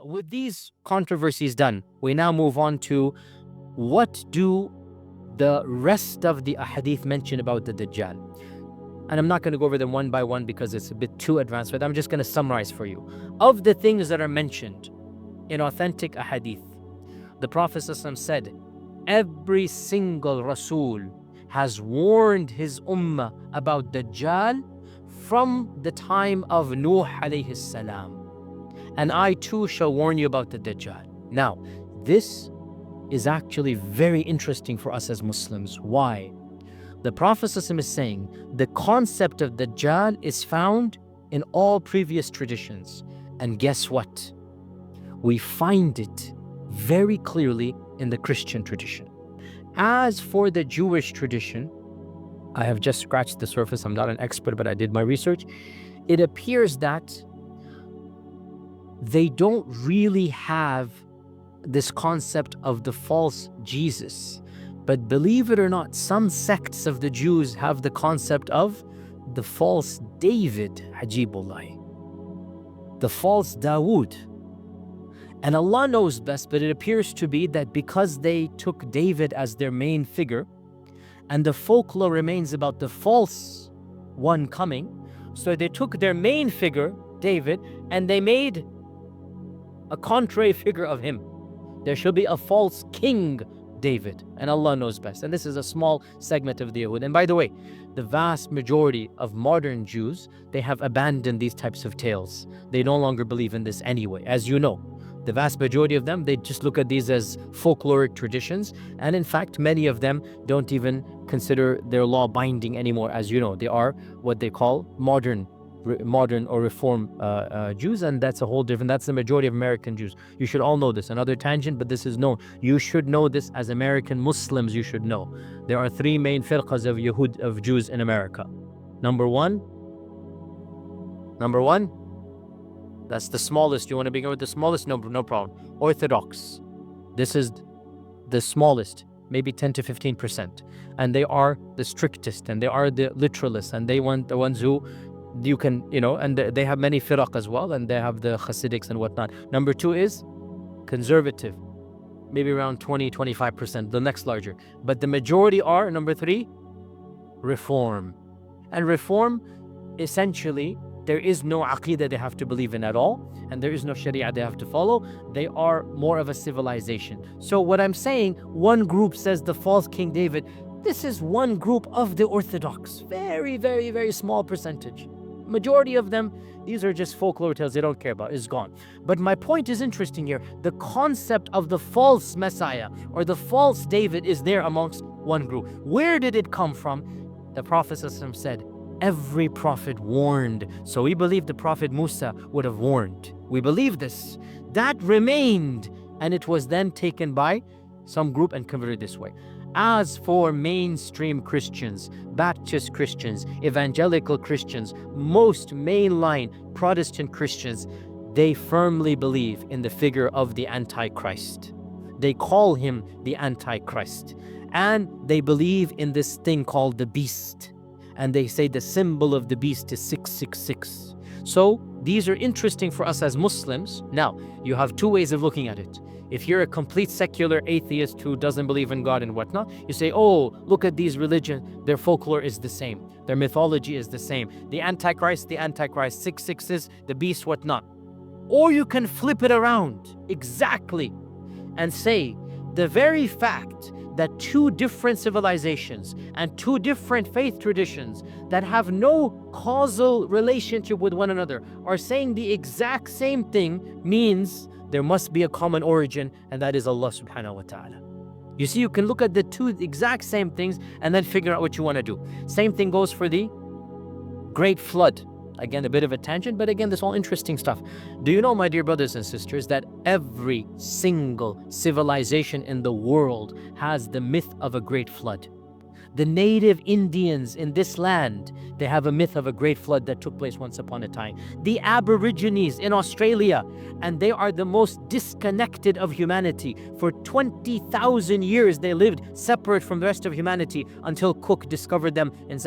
with these controversies done, we now move on to what do the rest of the ahadith mention about the Dajjal. And I'm not going to go over them one by one because it's a bit too advanced, but I'm just going to summarize for you. Of the things that are mentioned in authentic ahadith, the Prophet ﷺ said, every single Rasul has warned his ummah about Dajjal from the time of Nuh alayhi salam. And I too shall warn you about the Dajjal. Now, this is actually very interesting for us as Muslims. Why? The Prophet ﷺ is saying the concept of Dajjal is found in all previous traditions. And guess what? We find it very clearly in the Christian tradition. As for the Jewish tradition, I have just scratched the surface. I'm not an expert, but I did my research. It appears that they don't really have this concept of the false Jesus. But believe it or not, some sects of the Jews have the concept of the false David, Ajibullah, the false Dawood. And Allah knows best, but it appears to be that because they took David as their main figure, and the folklore remains about the false one coming, so they took their main figure, David, and they made a contrary figure of him. There should be a false king David, and Allah knows best. And this is a small segment of the Yahud. And by the way, the vast majority of modern Jews, they have abandoned these types of tales. They no longer believe in this anyway, as you know. The vast majority of them, they just look at these as folkloric traditions. And in fact, many of them don't even consider their law binding anymore. As you know, they are what they call modern or reform Jews, and that's a whole different, that's the majority of American Jews. You should all know this. Another tangent, but this is known. You should know this as American Muslims. You should know there are three main firqas of Yahud, of Jews in America. Number one, that's the smallest. You want to begin with the smallest? No problem. Orthodox. This is the smallest, maybe 10 to 15%. And they are the strictest, and they are the literalists, and they want the ones who you can, and they have many firaq as well, and they have the Hasidics and whatnot. Number two is conservative, maybe around 20-25%, the next larger. But the majority are, number three, reform. And reform, essentially, there is no aqeedah they have to believe in at all, and there is no sharia they have to follow. They are more of a civilization. So what I'm saying, one group says the false King David. This is one group of the Orthodox. Very, very, very small percentage. Majority of them, these are just folklore tales they don't care about. It's gone. But my point is interesting here. The concept of the false Messiah or the false David is there amongst one group. Where did it come from? The Prophet ﷺ said, every prophet warned. So we believe the Prophet Musa would have warned. We believe this. That remained, and it was then taken by some group and converted this way. As for mainstream Christians, Baptist Christians, evangelical Christians, most mainline Protestant Christians, they firmly believe in the figure of the Antichrist. They call him the Antichrist. And they believe in this thing called the beast. And they say the symbol of the beast is 666. So these are interesting for us as Muslims. Now, you have two ways of looking at it. If you're a complete secular atheist who doesn't believe in God and whatnot, you say, oh, look at these religions, their folklore is the same, their mythology is the same. The Antichrist, 666, the beast, whatnot. Or you can flip it around exactly and say the very fact that two different civilizations and two different faith traditions that have no causal relationship with one another are saying the exact same thing means there must be a common origin, and that is Allah subhanahu wa ta'ala. You see, you can look at the two exact same things and then figure out what you want to do. Same thing goes for the Great Flood. Again, a bit of a tangent, but again, this all interesting stuff. Do you know, my dear brothers and sisters, that every single civilization in the world has the myth of a great flood? The native Indians in this land, they have a myth of a great flood that took place once upon a time. The Aborigines in Australia, and they are the most disconnected of humanity. For 20,000 years, they lived separate from the rest of humanity until Cook discovered them in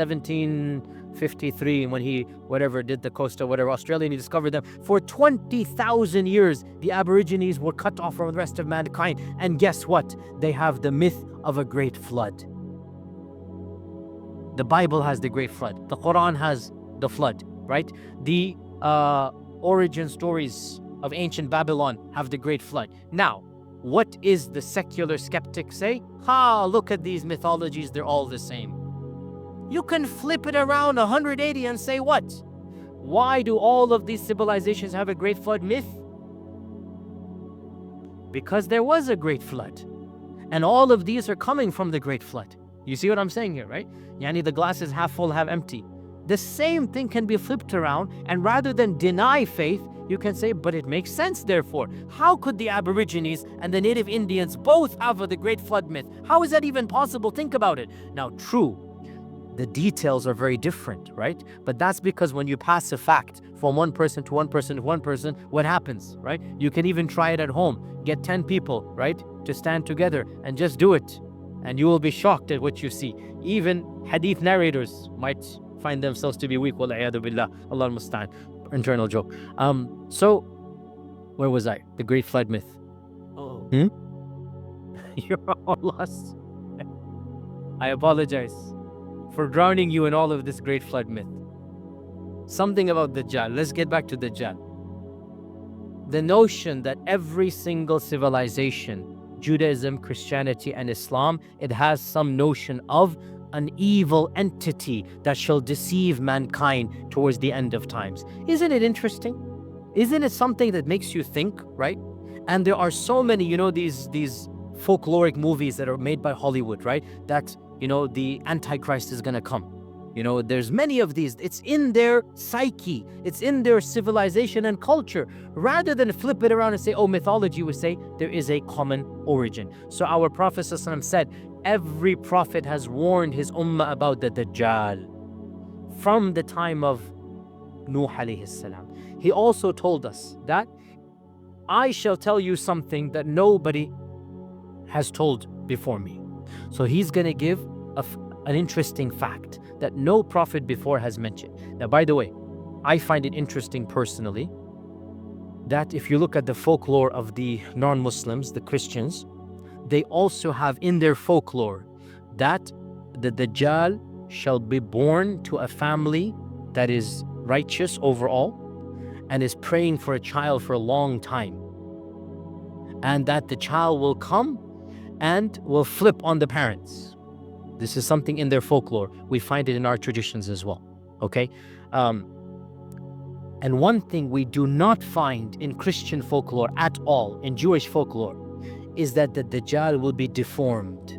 1953, when he, whatever, did the coast of whatever, Australia, and he discovered them. For 20,000 years, the Aborigines were cut off from the rest of mankind. And guess what? They have the myth of a great flood. The Bible has the great flood. The Quran has the flood, right? The origin stories of ancient Babylon have the great flood. Now, what is the secular skeptic say? Look at these mythologies, they're all the same. You can flip it around 180 and say what? Why do all of these civilizations have a great flood myth? Because there was a great flood. And all of these are coming from the great flood. You see what I'm saying here, right? Yani the glass is half full, half empty. The same thing can be flipped around, and rather than deny faith, you can say, but it makes sense therefore. How could the Aborigines and the native Indians both have the great flood myth? How is that even possible? Think about it. Now, true, the details are very different, right? But that's because when you pass a fact from one person to one person to one person, what happens, right? You can even try it at home. Get 10 people, right, to stand together and just do it. And you will be shocked at what you see. Even hadith narrators might find themselves to be weak. Wal'iyadu billah. Allah al-musta'an. Internal joke. So, where was I? The great flood myth. You're all lost. I apologize for drowning you in all of this great flood myth. Something about Dajjal. Let's get back to Dajjal. The notion that every single civilization, Judaism, Christianity, and Islam, it has some notion of an evil entity that shall deceive mankind towards the end of times. Isn't it interesting? Isn't it something that makes you think, right? And there are so many, these folkloric movies that are made by Hollywood, right? That, the Antichrist is gonna come. There's many of these. It's in their psyche. It's in their civilization and culture. Rather than flip it around and say, mythology would say there is a common origin. So our Prophet ﷺ said, every prophet has warned his ummah about the Dajjal from the time of Nuh alayhi salam. He also told us that I shall tell you something that nobody has told before me. So he's going to give an interesting fact that no prophet before has mentioned. Now, by the way, I find it interesting personally that if you look at the folklore of the non-Muslims, the Christians, they also have in their folklore that the Dajjal shall be born to a family that is righteous overall and is praying for a child for a long time. And that the child will come and will flip on the parents. This is something in their folklore. We find it in our traditions as well, okay? And one thing we do not find in Christian folklore at all, in Jewish folklore, is that the Dajjal will be deformed.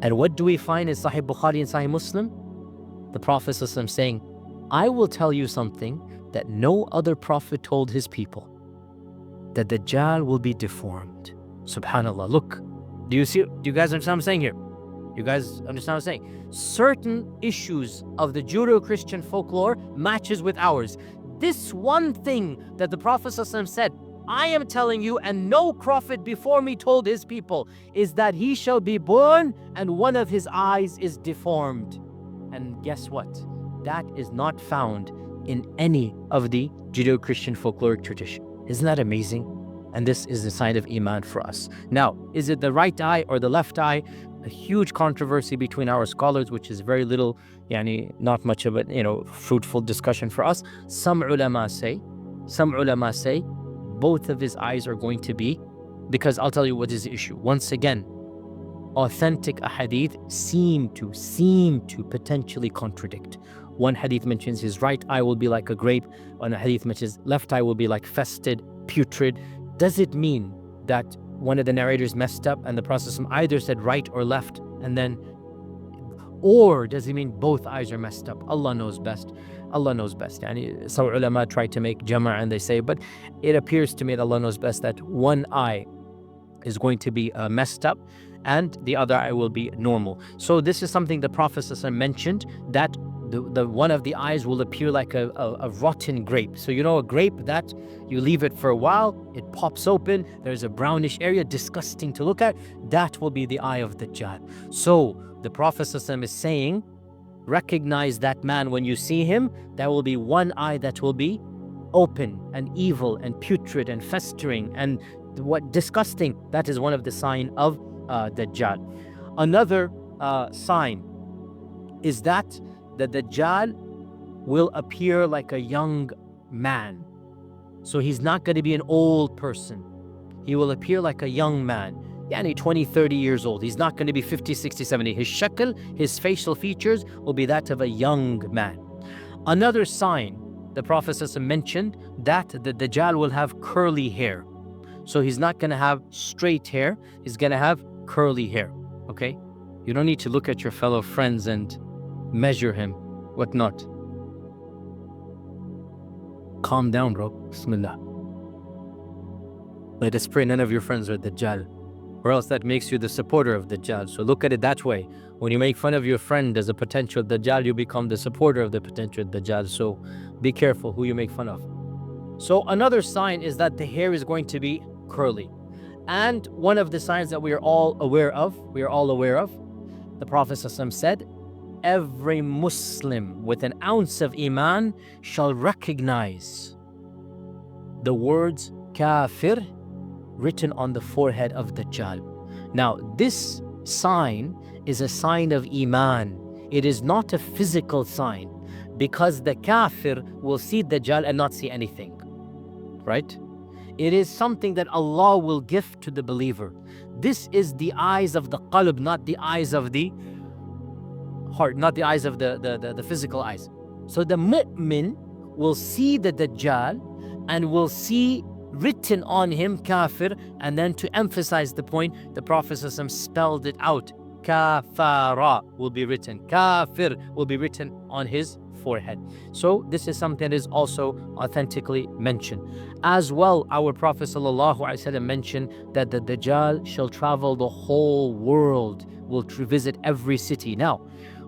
And what do we find in Sahih Bukhari and Sahih Muslim? The Prophet ﷺ saying, I will tell you something that no other prophet told his people, that the Dajjal will be deformed. Subhanallah. Look, do you guys understand what I'm saying here? You guys understand what I'm saying? Certain issues of the Judeo-Christian folklore matches with ours. This one thing that the Prophet ﷺ said, I am telling you, and no prophet before me told his people, is that he shall be born and one of his eyes is deformed. And guess what? That is not found in any of the Judeo-Christian folkloric tradition. Isn't that amazing? And this is a sign of Iman for us. Now, is it the right eye or the left eye? A huge controversy between our scholars, which is very little, not much of a fruitful discussion for us. Some ulama say both of his eyes are going to be, because I'll tell you what is the issue. Once again, authentic hadith seem to potentially contradict. One hadith mentions his right eye will be like a grape. One hadith mentions left eye will be like fested, putrid. Does it mean that one of the narrators messed up and the Prophet either said right or left, or does it mean both eyes are messed up? Allah knows best. Allah knows best. Some ulama try to make jama' and they say, but it appears to me that Allah knows best that one eye is going to be messed up and the other eye will be normal. So this is something the Prophet mentioned, that the one of the eyes will appear like a rotten grape. So a grape that you leave it for a while, it pops open, there's a brownish area, disgusting to look at. That will be the eye of Dajjal. So the Prophet is saying recognize that man when you see him. There will be one eye that will be open and evil and putrid and festering and what disgusting. That is one of the sign of Dajjal. Another sign is that the Dajjal will appear like a young man. So he's not going to be an old person. He will appear like a young man. Yani 20, 30 years old. He's not going to be 50, 60, 70. His shakl, his facial features will be that of a young man. Another sign, the Prophet ﷺ mentioned that the Dajjal will have curly hair. So he's not going to have straight hair. He's going to have curly hair. Okay? You don't need to look at your fellow friends and measure him, whatnot. Calm down, bro. Bismillah. Let us pray none of your friends are Dajjal, or else that makes you the supporter of Dajjal. So look at it that way. When you make fun of your friend as a potential Dajjal, you become the supporter of the potential Dajjal. So be careful who you make fun of. So another sign is that the hair is going to be curly. And one of the signs that we are all aware of, the Prophet ﷺ said, every Muslim with an ounce of Iman shall recognize the words kafir written on the forehead of Dajjal. Now, this sign is a sign of Iman. It is not a physical sign, because the kafir will see Dajjal and not see anything, right? It is something that Allah will give to the believer. This is the eyes of the qalb, not the eyes of the heart, not the eyes of the physical eyes. So the mu'min will see the Dajjal and will see written on him kafir, and then to emphasize the point, the Prophet ﷺ spelled it out. Kafara will be written, kafir will be written on his forehead. So this is something that is also authentically mentioned. As well, our Prophet ﷺ mentioned that the Dajjal shall travel the whole world, will visit every city. Now,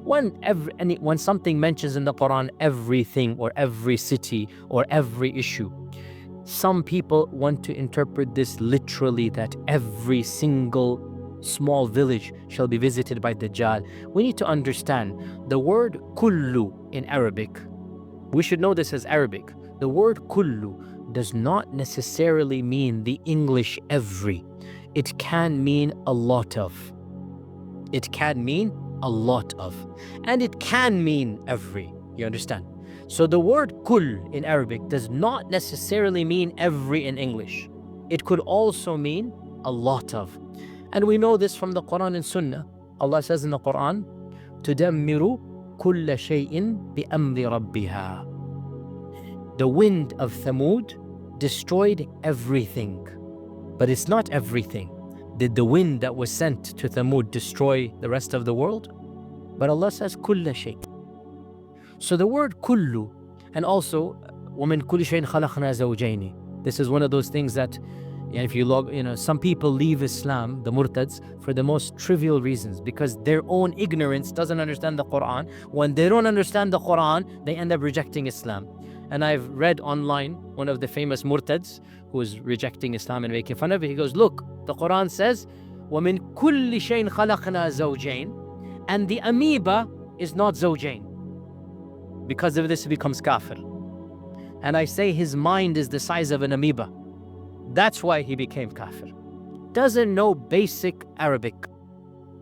when something mentions in the Quran everything or every city or every issue, some people want to interpret this literally, that every single small village shall be visited by Dajjal. We need to understand the word kullu in Arabic. We should know this as Arabic. The word kullu does not necessarily mean the English every. It can mean a lot of. It can mean a lot of. And it can mean every. You understand? So the word kul in Arabic does not necessarily mean every in English. It could also mean a lot of. And we know this from the Quran and Sunnah. Allah says in the Quran, تُدَمِّرُ كُلَّ شَيْءٍ بِأَمْرِ رَبِّهَا. The wind of Thamud destroyed everything. But it's not everything. Did the wind that was sent to Thamud destroy the rest of the world? But Allah says كُلَّ شَيْءٍ. So the word kullu, and also وَمِن كُلِّ شَيْءٍ خَلَقْنَا زَوْجَيْنِ. This is one of those things that, if you some people leave Islam, the murtads, for the most trivial reasons, because their own ignorance doesn't understand the Quran. When they don't understand the Quran, they end up rejecting Islam. And I've read online one of the famous murtads who is rejecting Islam and making fun of it. He goes, look, the Quran says وَمِن كُلِّ شَيْءٍ خَلَقْنَا زَوْجَيْنِ, and the amoeba is not zawjain. Because of this, he becomes kafir. And I say his mind is the size of an amoeba. That's why he became kafir. Doesn't know basic Arabic.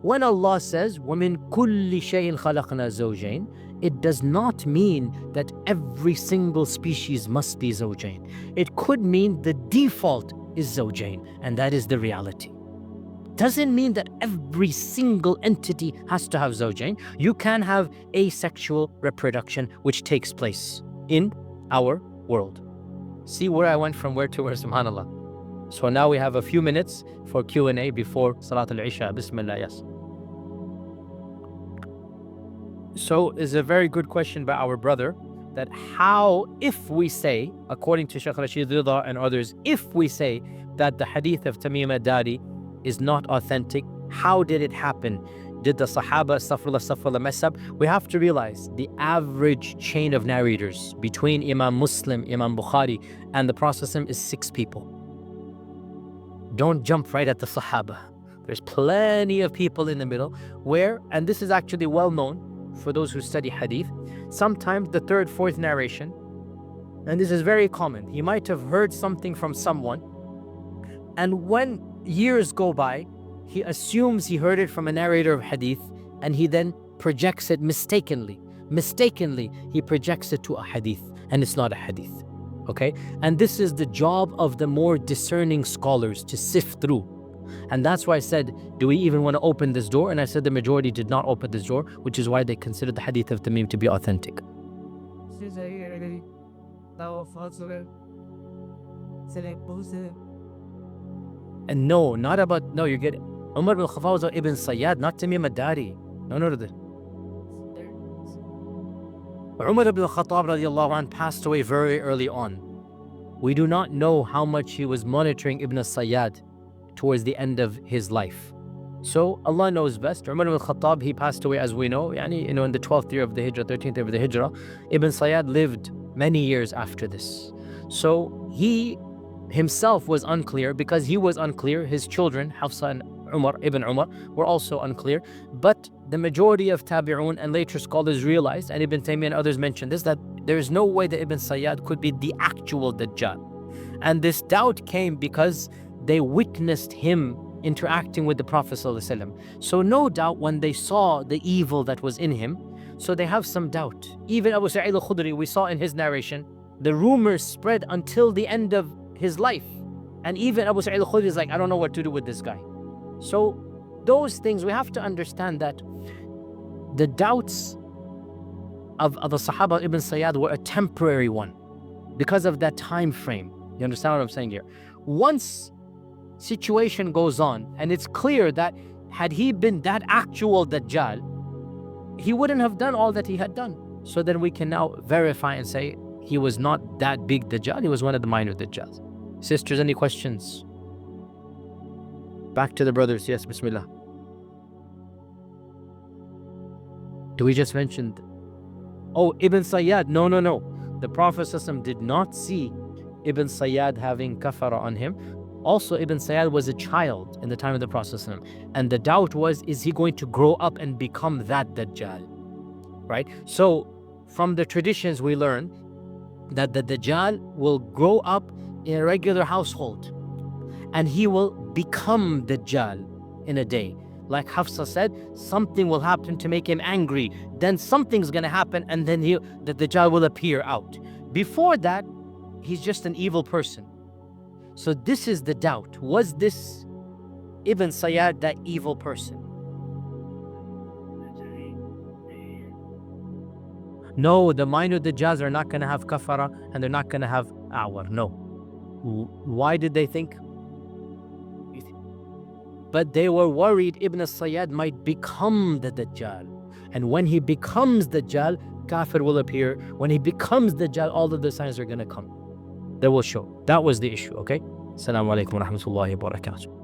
When Allah says, وَمِن كُلِّ شَيْءٍ خَلَقْنَا زَوْجَيْنِ, it does not mean that every single species must be zawjain. It could mean the default is zawjain, and that is the reality. Doesn't mean that every single entity has to have zawjain. You can have asexual reproduction, which takes place in our world. See where I went from where to where, subhanAllah. So now we have a few minutes for Q&A before Salat al-Isha. Bismillah, yes. So it's a very good question by our brother, that how, if we say, according to Shaykh Rashid Rida and others, if we say that the hadith of Tamim ad-Dari is not authentic, how did it happen? Did the Sahaba, astaghfirullah, mess up? We have to realize the average chain of narrators between Imam Muslim, Imam Bukhari, and the Prophet is 6 people. Don't jump right at the Sahaba. There's plenty of people in the middle where, and this is actually well known for those who study Hadith, sometimes the third, fourth narration, and this is very common, he might have heard something from someone, and when years go by, he assumes he heard it from a narrator of Hadith, and he then projects it mistakenly. Mistakenly, he projects it to a Hadith, and it's not a Hadith. Okay? And this is the job of the more discerning scholars to sift through. And that's why I said, do we even want to open this door? And I said the majority did not open this door, which is why they considered the Hadith of Tamim to be authentic. And no, not about, no, you get Umar bin Khattab was Ibn Sayyad, not Tamim ad-Dari. No. Umar ibn Khattab radiallahu anh passed away very early on. We do not know how much he was monitoring Ibn Sayyad towards the end of his life. So Allah knows best. Umar ibn Khattab, he passed away as we know, in the 12th year of the Hijrah, 13th year of the Hijrah. Ibn Sayyad lived many years after this. So he himself was unclear. Because he was unclear, his children, Hafsa and Ibn Umar, were also unclear. But the majority of Tabi'un and later scholars realized, and Ibn Taymiyyah and others mentioned this, that there is no way that Ibn Sayyad could be the actual Dajjal. And this doubt came because they witnessed him interacting with the Prophet ﷺ. So no doubt when they saw the evil that was in him, so they have some doubt. Even Abu Sa'id al-Khudri, we saw in his narration, the rumors spread until the end of his life. And even Abu Sa'id al-Khudri is like, I don't know what to do with this guy. So those things, we have to understand that the doubts of the Sahaba Ibn Sayyad were a temporary one because of that time frame. You understand what I'm saying here? Once situation goes on and it's clear that had he been that actual Dajjal, he wouldn't have done all that he had done. So then we can now verify and say he was not that big Dajjal, he was one of the minor Dajjals. Sisters, any questions? Back to the brothers. Yes, Bismillah. Do we just mention? Oh, Ibn Sayyad. No. The Prophet ﷺ did not see Ibn Sayyad having kafara on him. Also, Ibn Sayyad was a child in the time of the Prophet ﷺ. And the doubt was, is he going to grow up and become that Dajjal? Right? So, from the traditions we learn that the Dajjal will grow up in a regular household. And he will become Dajjal in a day. Like Hafsa said, something will happen to make him angry. Then something's going to happen and then the Dajjal will appear out. Before that, he's just an evil person. So this is the doubt. Was this Ibn Sayyad that evil person? No, the minor Dajjals are not going to have kafara and they're not going to have awar. No. Why did they think? But they were worried Ibn Sayyad might become the Dajjal. And when he becomes Dajjal, Kafir will appear. When he becomes Dajjal, all of the signs are going to come. They will show. That was the issue, okay? Assalamu alaikum wa rahmatullahi wa barakatuh.